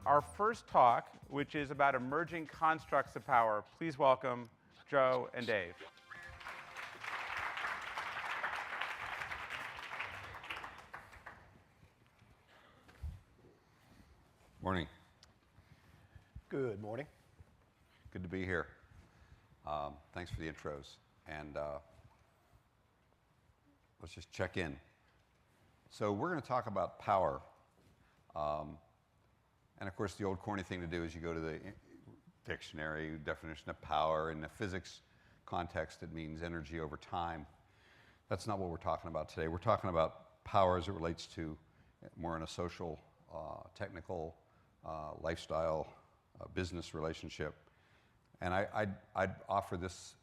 our first talk, which is about emerging constructs of power. Please welcome Joe and Dave. Morning. Good morning. Good to be here. Thanks for the intros. And let's just check in. So we're going to talk about power. And of course, the old corny thing to do is you go to the dictionary definition of power. In the physics context, it means energy over time. That's not what we're talking about today. We're talking about power as it relates to more in a social, technical, lifestyle, business relationship. And I'd offer this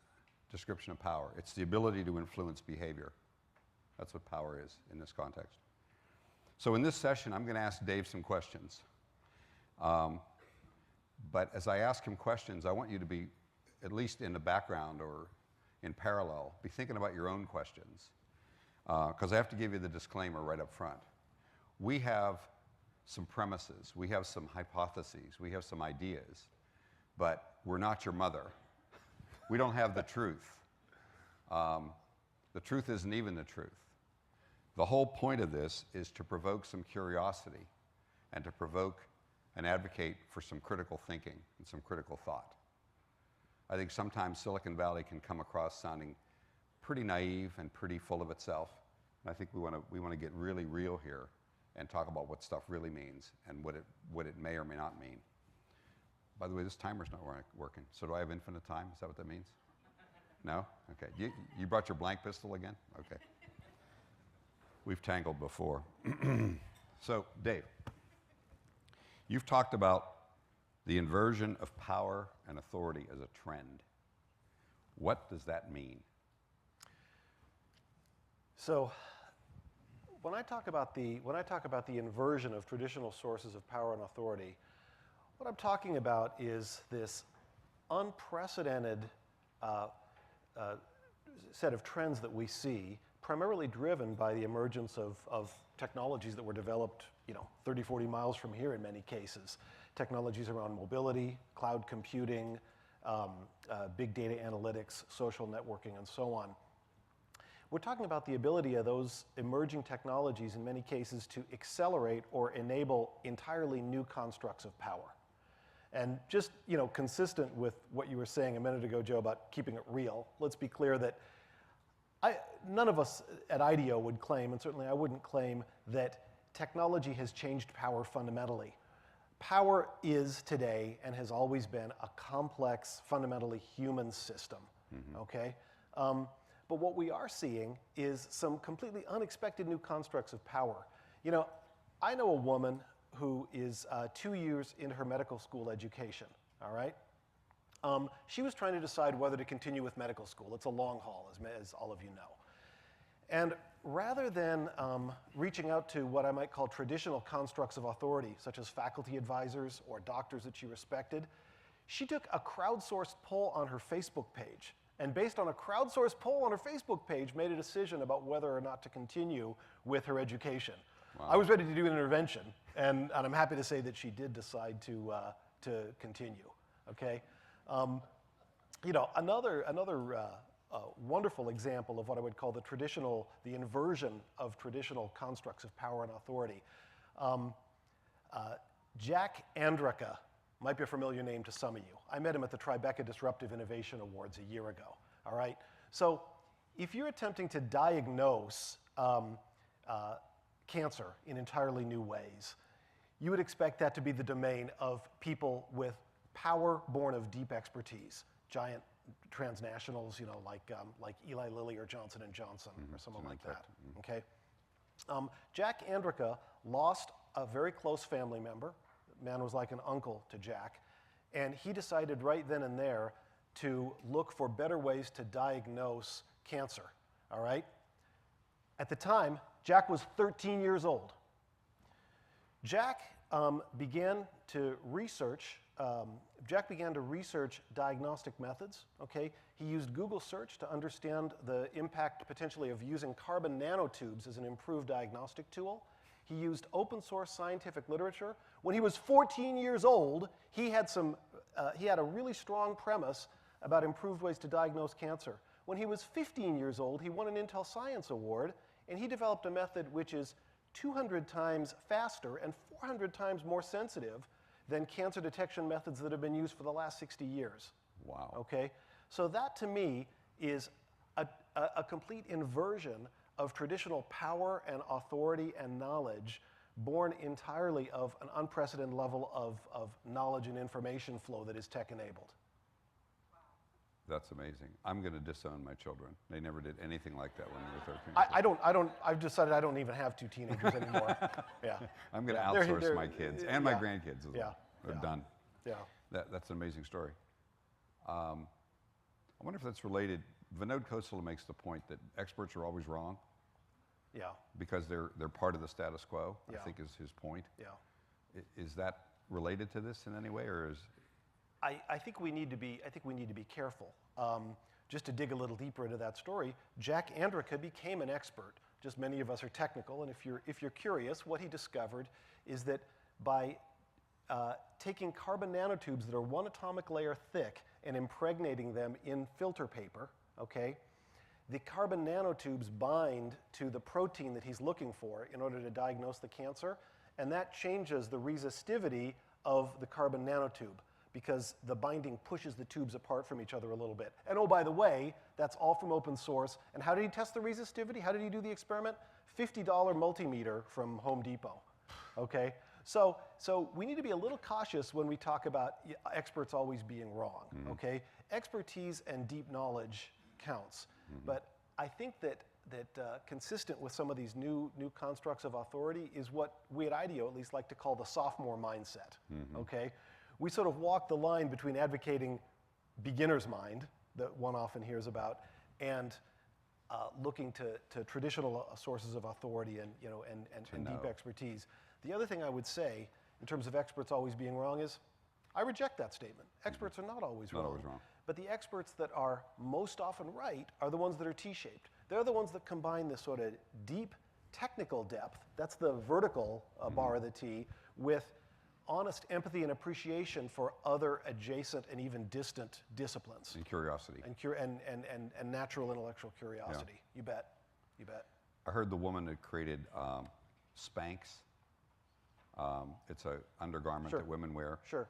description of power. It's the ability to influence behavior. That's what power is in this context. So in this session, I'm going to ask Dave some questions. But as I ask him questions, I want you to be, at least in the background or in parallel, be thinking about your own questions. Because I have to give you the disclaimer right up front. We have some premises, we have some hypotheses, we have some ideas, but we're not your mother. We don't have the truth. The truth isn't even the truth. The whole point of this is to provoke some curiosity and to provoke and advocate for some critical thinking and some critical thought. I think sometimes Silicon Valley can come across sounding pretty naive and pretty full of itself. And I think we want to get really real here and talk about what stuff really means and what it may or may not mean. By the way, this timer's not working. So do I have infinite time? Is that what that means? No? Okay. You brought your blank pistol again? Okay. We've tangled before. So, Dave, you've talked about the inversion of power and authority as a trend. What does that mean? So, when I talk about the inversion of traditional sources of power and authority, what I'm talking about is this unprecedented set of trends that we see, primarily driven by the emergence of technologies that were developed, 30, 40 miles from here in many cases. Technologies around mobility, cloud computing, big data analytics, social networking, and so on. We're talking about the ability of those emerging technologies in many cases to accelerate or enable entirely new constructs of power. And just, consistent with what you were saying a minute ago, Joe, about keeping it real, let's be clear that none of us at IDEO would claim, and certainly I wouldn't claim, that technology has changed power fundamentally. Power is today and has always been a complex, fundamentally human system, okay? But what we are seeing is some completely unexpected new constructs of power. I know a woman who is 2 years into her medical school education, all right? She was trying to decide whether to continue with medical school. It's a long haul, as all of you know. And rather than reaching out to what I might call traditional constructs of authority, such as faculty advisors or doctors that she respected, she took a crowdsourced poll on her Facebook page. And based on a crowdsourced poll on her Facebook page, made a decision about whether or not to continue with her education. Wow. I was ready to do an intervention, and I'm happy to say that she did decide to continue. Okay, another wonderful example of what I would call the inversion of traditional constructs of power and authority. Jack Andrika might be a familiar name to some of you. I met him at the Tribeca Disruptive Innovation Awards a year ago. All right, so if you're attempting to diagnose cancer in entirely new ways, you would expect that to be the domain of people with power born of deep expertise, giant transnationals, like Eli Lilly or Johnson & Johnson or someone like that, okay? Jack Andrika lost a very close family member. The man was like an uncle to Jack, and he decided right then and there to look for better ways to diagnose cancer, all right? At the time, Jack was 13 years old. Jack began to research diagnostic methods, okay? He used Google search to understand the impact potentially of using carbon nanotubes as an improved diagnostic tool. He used open source scientific literature. When he was 14 years old, he had a really strong premise about improved ways to diagnose cancer. When he was 15 years old, he won an Intel Science Award, and he developed a method which is 200 times faster and 400 times more sensitive than cancer detection methods that have been used for the last 60 years. Wow. Okay? So that, to me, is a complete inversion of traditional power and authority and knowledge born entirely of an unprecedented level of knowledge and information flow that is tech-enabled. That's amazing. I'm going to disown my children. They never did anything like that when they were 13. I've decided I don't even have 2 teenagers anymore. Yeah. I'm going to outsource my kids and my grandkids as well. They're done. Yeah. That's an amazing story. I wonder if that's related. Vinod Khosla makes the point that experts are always wrong. Yeah. Because they're part of the status quo, Yeah. I think is his point. Yeah. Is that related to this in any way, or is? I think we need to be careful. Just to dig a little deeper into that story, Jack Andrica became an expert. Just many of us are technical, and if you're curious, what he discovered is that by taking carbon nanotubes that are 1 atomic layer thick and impregnating them in filter paper, okay, the carbon nanotubes bind to the protein that he's looking for in order to diagnose the cancer, and that changes the resistivity of the carbon nanotube, because the binding pushes the tubes apart from each other a little bit. And oh, by the way, that's all from open source. And how did he test the resistivity? How did he do the experiment? $50 multimeter from Home Depot, okay? So we need to be a little cautious when we talk about experts always being wrong, okay? Expertise and deep knowledge counts. But I think that consistent with some of these new constructs of authority is what we at IDEO at least like to call the sophomore mindset, okay? We sort of walk the line between advocating beginner's mind that one often hears about and looking to traditional sources of authority and deep expertise. The other thing I would say in terms of experts always being wrong is I reject that statement. Experts are not always wrong. Not always wrong. But the experts that are most often right are the ones that are T-shaped. They're the ones that combine this sort of deep technical depth, that's the vertical bar of the T, with honest empathy and appreciation for other adjacent and even distant disciplines. And curiosity. And natural intellectual curiosity. Yeah. You bet. You bet. I heard the woman that created Spanx. It's an undergarment that women wear. Sure.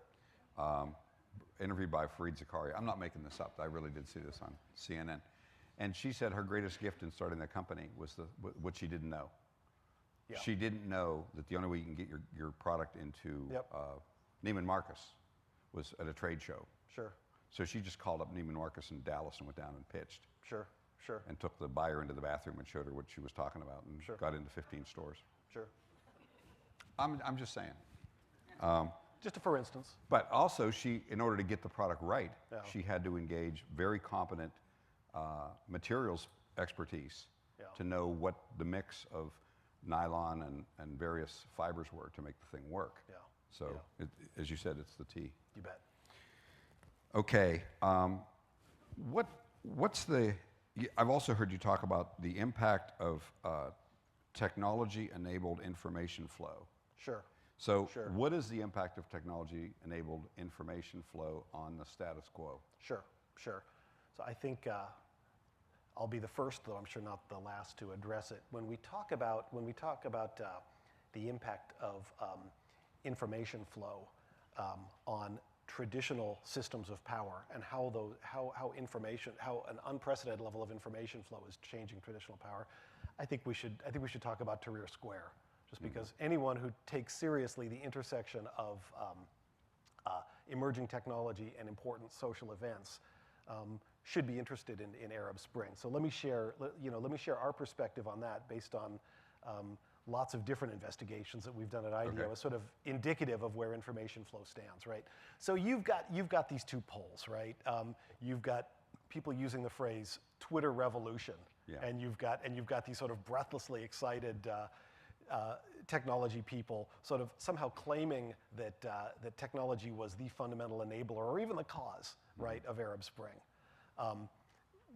Interviewed by Fareed Zakaria. I'm not making this up. I really did see this on CNN. And she said her greatest gift in starting the company was what she didn't know. Yeah. She didn't know that the only way you can get your product into Neiman Marcus was at a trade show. Sure. So she just called up Neiman Marcus in Dallas and went down and pitched. Sure, sure. And took the buyer into the bathroom and showed her what she was talking about and got into 15 stores. Sure. I'm just saying. Just for instance. But also, in order to get the product right, she had to engage very competent materials expertise to know what the mix of nylon and various fibers were to make the thing work. Yeah. So, as you said, it's the T. You bet. Okay. What's the? I've also heard you talk about the impact of technology-enabled information flow. Sure. So, what is the impact of technology-enabled information flow on the status quo? Sure, sure. So I think I'll be the first, though I'm sure not the last, to address it. When we talk about the impact of information flow on traditional systems of power and how an unprecedented level of information flow is changing traditional power, I think we should talk about Tahrir Square. Just because anyone who takes seriously the intersection of emerging technology and important social events should be interested in Arab Spring. So let me share our perspective on that based on lots of different investigations that we've done at IDEO as sort of indicative of where information flow stands, right? So you've got these two poles, right? You've got people using the phrase Twitter revolution, and you've got these sort of breathlessly excited technology people sort of somehow claiming that technology was the fundamental enabler or even the cause, right, of Arab Spring.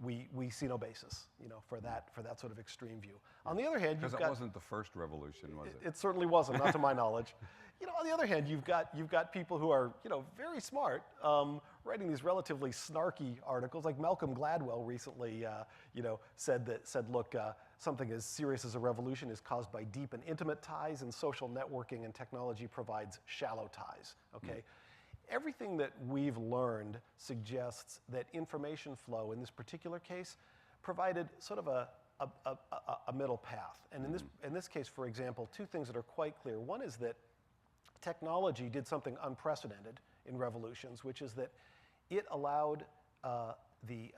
we see no basis, for that sort of extreme view. On the other hand, Because it wasn't the first revolution, was it? it certainly wasn't, not to my knowledge. On the other hand, you've got people who are, very smart, writing these relatively snarky articles. Like Malcolm Gladwell recently, said, look, something as serious as a revolution is caused by deep and intimate ties, and social networking and technology provides shallow ties. Okay. Everything that we've learned suggests that information flow in this particular case provided sort of a middle path. And in this case, for example, two things that are quite clear. One is that technology did something unprecedented in revolutions, which is that it allowed the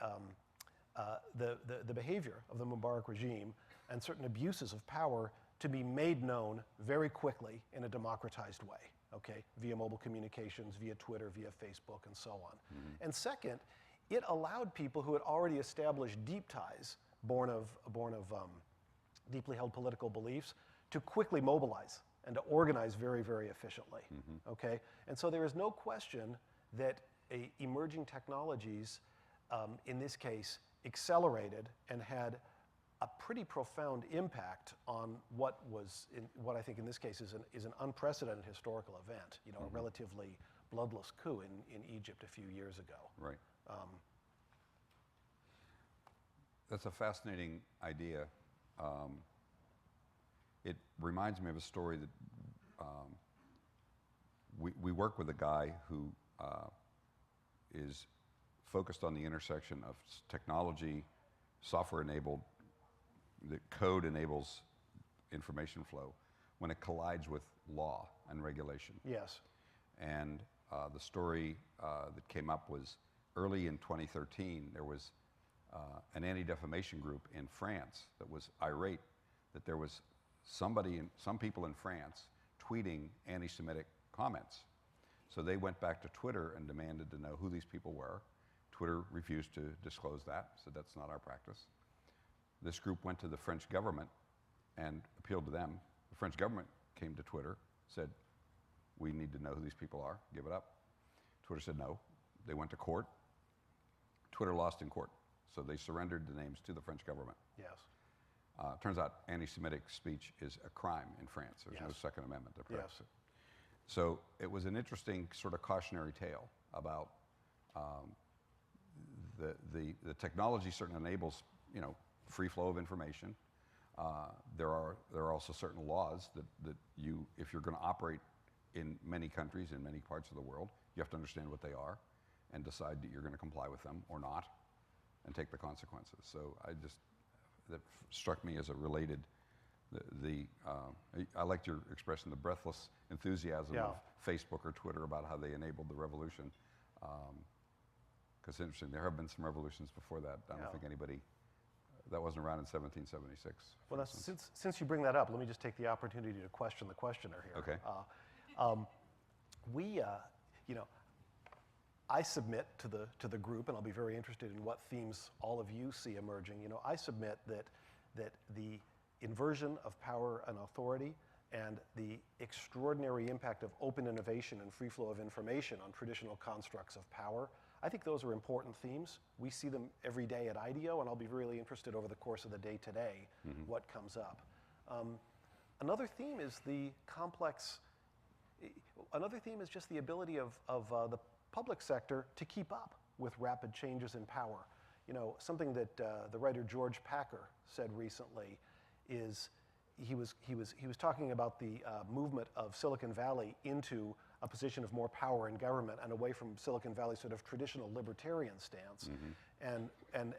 behavior of the Mubarak regime and certain abuses of power to be made known very quickly in a democratized way. Okay, via mobile communications, via Twitter, via Facebook, and so on. And second, it allowed people who had already established deep ties, born of deeply held political beliefs, to quickly mobilize and to organize very, very efficiently. Okay, and so there is no question that emerging technologies, in this case, accelerated and had a pretty profound impact on what I think in this case is an unprecedented historical event, a relatively bloodless coup in Egypt a few years ago. Right. That's a fascinating idea. It reminds me of a story that we work with a guy who is focused on the intersection of technology, software-enabled. The code enables information flow when it collides with law and regulation. Yes. And the story that came up was early in 2013, there was an anti-defamation group in France that was irate that there was some people in France tweeting anti-Semitic comments. So they went back to Twitter and demanded to know who these people were. Twitter refused to disclose that, said that's not our practice. This group went to the French government and appealed to them. The French government came to Twitter, said, we need to know who these people are, give it up. Twitter said no. They went to court. Twitter lost in court, so they surrendered the names to the French government. Yes. Turns out anti-Semitic speech is a crime in France. There's no Second Amendment to protect it. So it was an interesting sort of cautionary tale about the technology certainly enables, free flow of information. There are also certain laws that you, if you're going to operate in many countries, in many parts of the world, you have to understand what they are and decide that you're going to comply with them or not and take the consequences. So that struck me as a related, I liked your expression, the breathless enthusiasm of Facebook or Twitter about how they enabled the revolution. Because it's interesting, there have been some revolutions before that. I don't think anybody, that wasn't around in 1776. Well, since you bring that up, let me just take the opportunity to question the questioner here. Okay. I submit to the group, and I'll be very interested in what themes all of you see emerging. I submit that the inversion of power and authority and the extraordinary impact of open innovation and free flow of information on traditional constructs of power, I think those are important themes. We see them every day at IDEO, and I'll be really interested over the course of the day today what comes up. Another theme is the complex. Another theme is just the ability of the public sector to keep up with rapid changes in power. Something that the writer George Packer said recently is he was talking about the movement of Silicon Valley into a position of more power in government and away from Silicon Valley's sort of traditional libertarian stance. And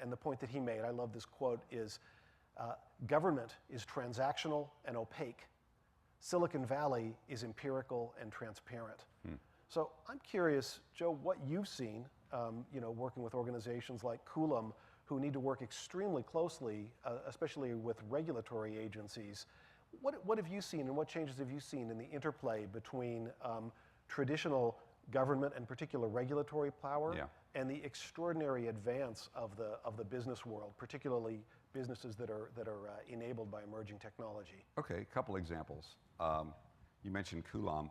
the point that he made, I love this quote, is government is transactional and opaque. Silicon Valley is empirical and transparent. So I'm curious, Joe, what you've seen, working with organizations like Coulomb, who need to work extremely closely, especially with regulatory agencies. What have you seen, and what changes have you seen in the interplay between traditional government and particular regulatory power and the extraordinary advance of the business world, particularly businesses that are enabled by emerging technology? Okay, a couple examples. You mentioned Coulomb,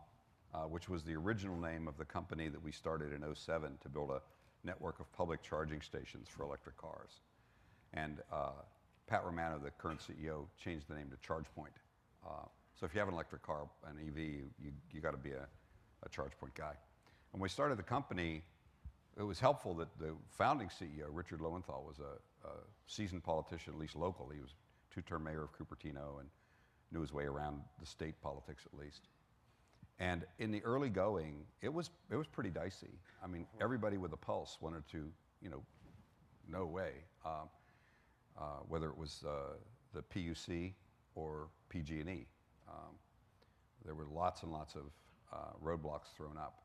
which was the original name of the company that we started in '07 to build a network of public charging stations for electric cars. And Pat Romano, the current CEO, changed the name to ChargePoint. So if you have an electric car, an EV, you got to be a ChargePoint guy. And when we started the company, it was helpful that the founding CEO, Richard Lowenthal, was a seasoned politician, at least locally. He was two-term mayor of Cupertino and knew his way around the state politics at least. And in the early going, it was pretty dicey. I mean, everybody with a pulse wanted to, no way, whether it was the PUC or PG&E. There were lots and lots of roadblocks thrown up.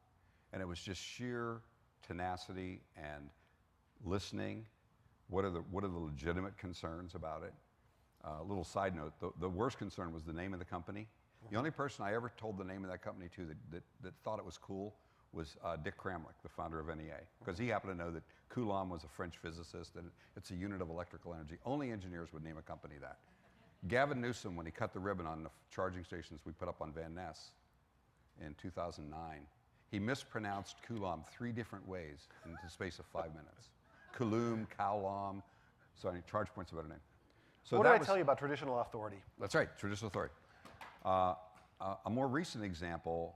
And it was just sheer tenacity and listening. What are the legitimate concerns about it? A little side note, the worst concern was the name of the company. The only person I ever told the name of that company to that thought it was cool was Dick Kramlich, the founder of NEA, because he happened to know that Coulomb was a French physicist and it's a unit of electrical energy. Only engineers would name a company that. Gavin Newsom, when he cut the ribbon on the charging stations we put up on Van Ness in 2009, he mispronounced Coulomb 3 different ways in the space of 5 minutes. Coulomb, Coulomb, so ChargePoint's a better name. So what did I tell you about traditional authority? That's right, traditional authority. A more recent example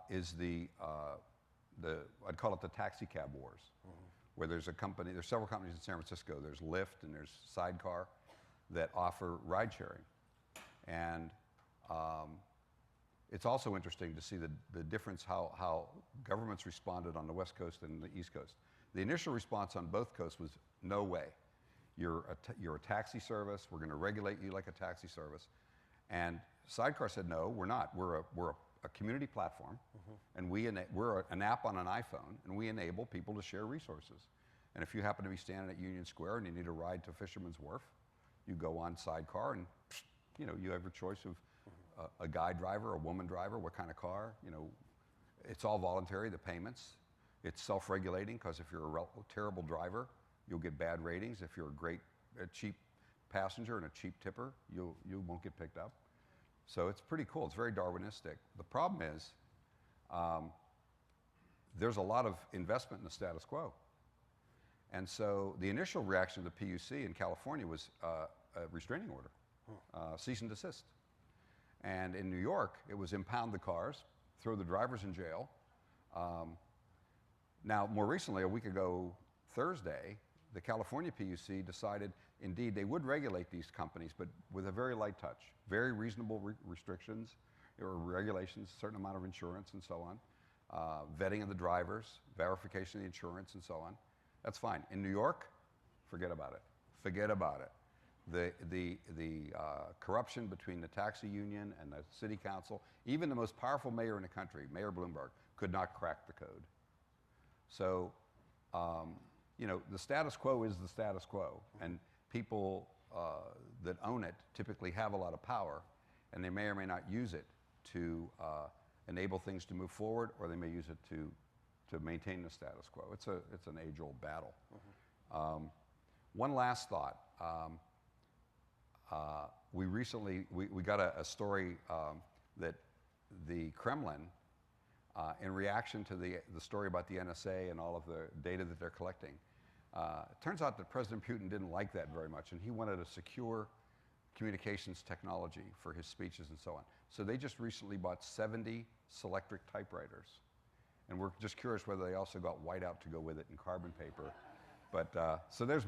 is I'd call it the taxi cab wars, where there's several companies in San Francisco. There's Lyft and there's Sidecar that offer ride sharing. And it's also interesting to see the difference how governments responded on the West Coast and the East Coast. The initial response on both coasts was no way. You're a taxi service. We're going to regulate you like a taxi service. And Sidecar said, no, we're not. We're a community platform, and we're an app on an iPhone, and we enable people to share resources. And if you happen to be standing at Union Square and you need a ride to Fisherman's Wharf, you go on Sidecar, and you have your choice of a guy driver, a woman driver, what kind of car. It's all voluntary. The payments. It's self-regulating because if you're a terrible driver, you'll get bad ratings. If you're a cheap passenger and a cheap tipper, you won't get picked up. So it's pretty cool. It's very Darwinistic. The problem is there's a lot of investment in the status quo. And so the initial reaction of the PUC in California was a restraining order, cease and desist. And in New York, it was impound the cars, throw the drivers in jail. Now, more recently, a week ago Thursday, the California PUC decided, indeed, they would regulate these companies, but with a very light touch, very reasonable restrictions or regulations, a certain amount of insurance and so on, vetting of the drivers, verification of the insurance and so on. That's fine. In New York, forget about it. Forget about it. The corruption between the taxi union and the city council, even the most powerful mayor in the country, Mayor Bloomberg, could not crack the code. So, the status quo is the status quo, and people that own it typically have a lot of power, and they may or may not use it to enable things to move forward, or they may use it to maintain the status quo. It's an age-old battle. One last thought. We recently got a story that the Kremlin, in reaction to the story about the NSA and all of the data that they're collecting, it turns out that President Putin didn't like that very much, and he wanted a secure communications technology for his speeches and so on. So they just recently bought 70 Selectric typewriters, and we're just curious whether they also got whiteout to go with it in carbon paper. But so there's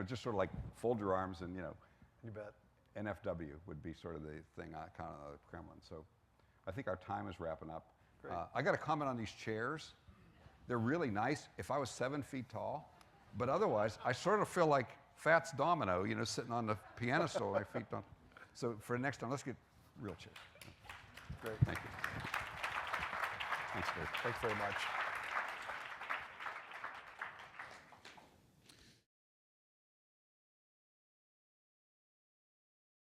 just sort of like fold your arms and You bet. NFW would be sort of the thing kind of the Kremlin. So I think our time is wrapping up. Great. I got to comment on these chairs. They're really nice if I was 7 feet tall, but otherwise I sort of feel like Fats Domino, sitting on the piano stool, my feet don't. So for next time, let's get real chairs. Great. Thank you. Thanks, Dave. Thanks very much.